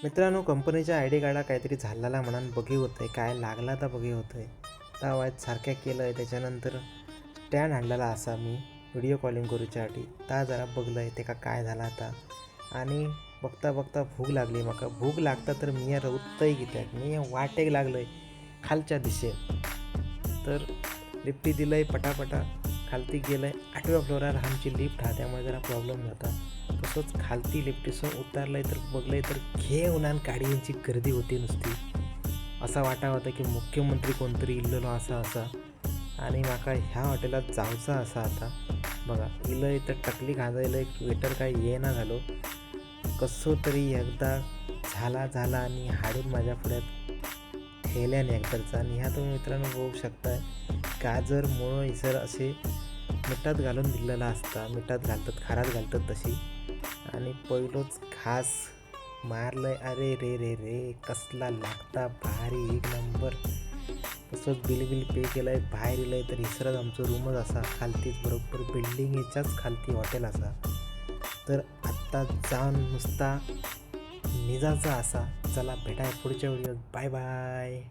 मित्रांनो, कंपनीच्या I D कार्डा काहीतरी झालेला म्हणून बघी होतंय, काय लागला तर बघी होतंय. त्या वायत सारख्या केलंय. त्याच्यानंतर स्टँड आणलेला असा मी व्हिडिओ कॉलिंग करूच्यासाठी. ता जरा बघलंय ते का काय झाला आता. आणि बघता बघता भूक लागली. म्हाका भूक लागता तर मी रवतय कित्याक मी वाटेक लागलंय खालच्या दिशेन. तर लिफ्टी दिलंय पटापटा खालती गेलंय. 8व्या फ्लोअरवर आमची लिफ्ट हा, त्यामुळे जरा प्रॉब्लेम जाता. तसंच खालती लिफ्टीसून उतरलंय तर बघलंय तर घे उन्हान गाडयांची गर्दी होती नुसती. असा वाटा होता की मुख्यमंत्री कोणतरी इल्लेलो असा आणि माका ह्या हॉटेलात जावचा असा आता. बघा इलंय तर टकली खाजयलंय, वेटर काय येना झालो. कसो तरी एकदा झाला आणि हाडून माझ्या पुढ्यात ठेल्याने एकदाचा. आणि ह्या तुम्ही मित्रांनो बघू शकताय, गाजर मुळं इसर असे मिठात घालून दिलेला असता. मिठात घालतात, खारात घालतात तशी. आणि पहिलोच घास मारलंय. अरे रे रे रे, कसला लागता भारी, एक नंबर. तसंच बिल पे केलंय. बाहेर इलंय तर इसरच आमचं रूमच असा खालतीच, बरोबर बिल्डिंगच्याच खालती हॉटेल असा. तर आत्ता जाऊन नुसता निजाचा असा. चला भेटाय पुढच्या व्हिडिओत. Bye bye.